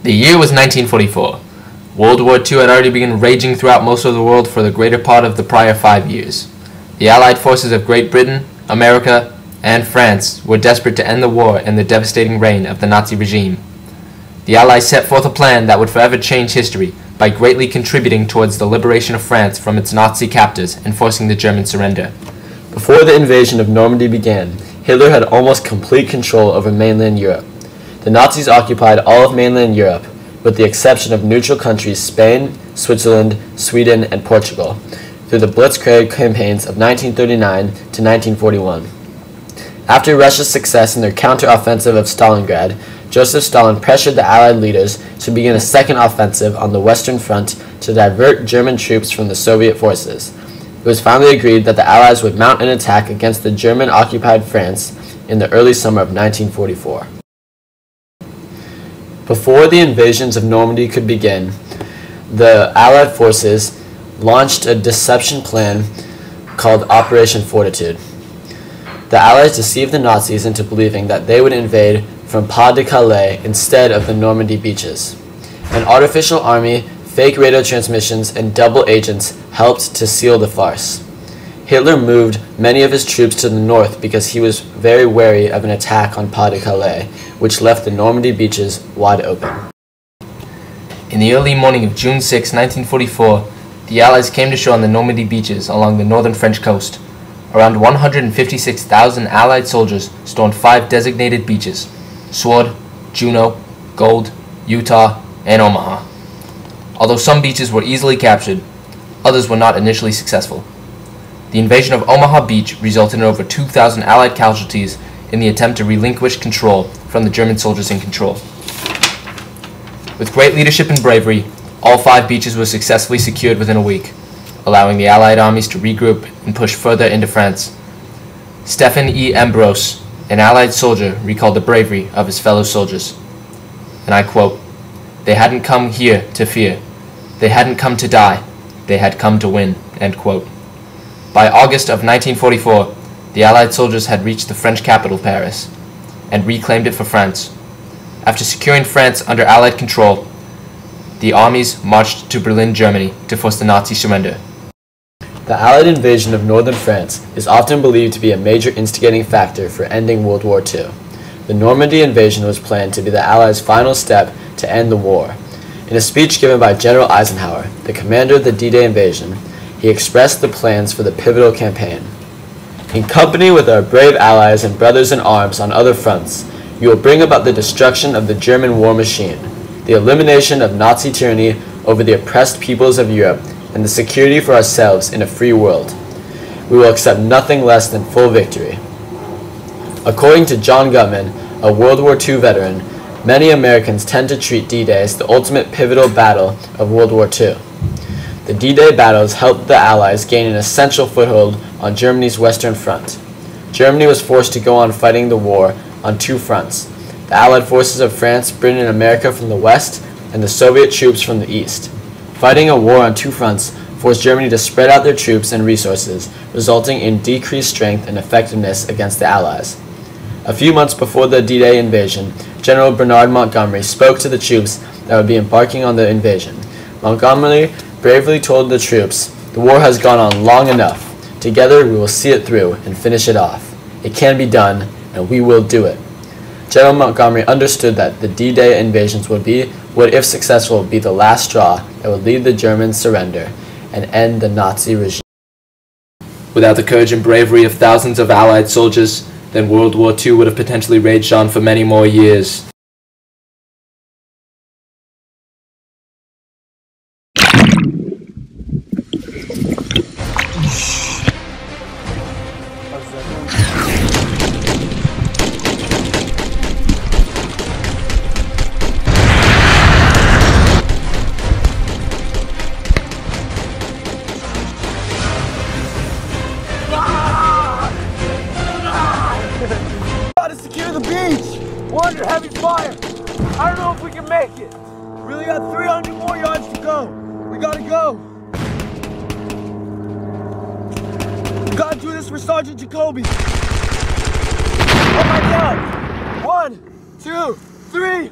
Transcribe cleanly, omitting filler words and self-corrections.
The year was 1944. World War II had already begun raging throughout most of the world for the greater part of the prior 5 years. The Allied forces of Great Britain, America, and France were desperate to end the war and the devastating reign of the Nazi regime. The Allies set forth a plan that would forever change history by greatly contributing towards the liberation of France from its Nazi captors and forcing the German surrender. Before the invasion of Normandy began, Hitler had almost complete control over mainland Europe. The Nazis occupied all of mainland Europe, with the exception of neutral countries Spain, Switzerland, Sweden, and Portugal, through the Blitzkrieg campaigns of 1939 to 1941. After Russia's success in their counter-offensive of Stalingrad, Joseph Stalin pressured the Allied leaders to begin a second offensive on the Western Front to divert German troops from the Soviet forces. It was finally agreed that the Allies would mount an attack against the German-occupied France in the early summer of 1944. Before the invasions of Normandy could begin, the Allied forces launched a deception plan called Operation Fortitude. The Allies deceived the Nazis into believing that they would invade from Pas-de-Calais instead of the Normandy beaches. An artificial army, fake radio transmissions, and double agents helped to seal the farce. Hitler moved many of his troops to the north because he was very wary of an attack on Pas-de-Calais, which left the Normandy beaches wide open. In the early morning of June 6, 1944, the Allies came to shore on the Normandy beaches along the northern French coast. Around 156,000 Allied soldiers stormed 5 designated beaches: Sword, Juno, Gold, Utah, and Omaha. Although some beaches were easily captured, others were not initially successful. The invasion of Omaha Beach resulted in over 2,000 Allied casualties in the attempt to relinquish control from the German soldiers in control. With great leadership and bravery, all 5 beaches were successfully secured within a week, allowing the Allied armies to regroup and push further into France. Stephen E. Ambrose, an Allied soldier, recalled the bravery of his fellow soldiers. And I quote, "They hadn't come here to fear. They hadn't come to die. They had come to win." End quote. By August of 1944, the Allied soldiers had reached the French capital, Paris, and reclaimed it for France. After securing France under Allied control, the armies marched to Berlin, Germany, to force the Nazi surrender. The Allied invasion of northern France is often believed to be a major instigating factor for ending World War II. The Normandy invasion was planned to be the Allies' final step to end the war. In a speech given by General Eisenhower, the commander of the D-Day invasion, he expressed the plans for the pivotal campaign. "In company with our brave allies and brothers in arms on other fronts, you will bring about the destruction of the German war machine, the elimination of Nazi tyranny over the oppressed peoples of Europe, and the security for ourselves in a free world. We will accept nothing less than full victory." According to John Gutman, a World War II veteran, many Americans tend to treat D-Day as the ultimate pivotal battle of World War II. The D-Day battles helped the Allies gain an essential foothold on Germany's Western Front. Germany was forced to go on fighting the war on 2 fronts: the Allied forces of France, Britain, and America from the west, and the Soviet troops from the east. Fighting a war on 2 fronts forced Germany to spread out their troops and resources, resulting in decreased strength and effectiveness against the Allies. A few months before the D-Day invasion, General Bernard Montgomery spoke to the troops that would be embarking on the invasion. Montgomery bravely told the troops, "The war has gone on long enough. Together we will see it through and finish it off. It can be done, and we will do it." General Montgomery understood that the D-Day invasions would, if successful, be the last straw that would lead the Germans' surrender and end the Nazi regime. Without the courage and bravery of thousands of Allied soldiers, then World War II would have potentially raged on for many more years. Gotta secure the beach! We're under heavy fire! I don't know if we can make it! We really got 300 more yards to go! We gotta go! We gotta do this for Sergeant Jacoby! Oh my God! 1, 2, 3!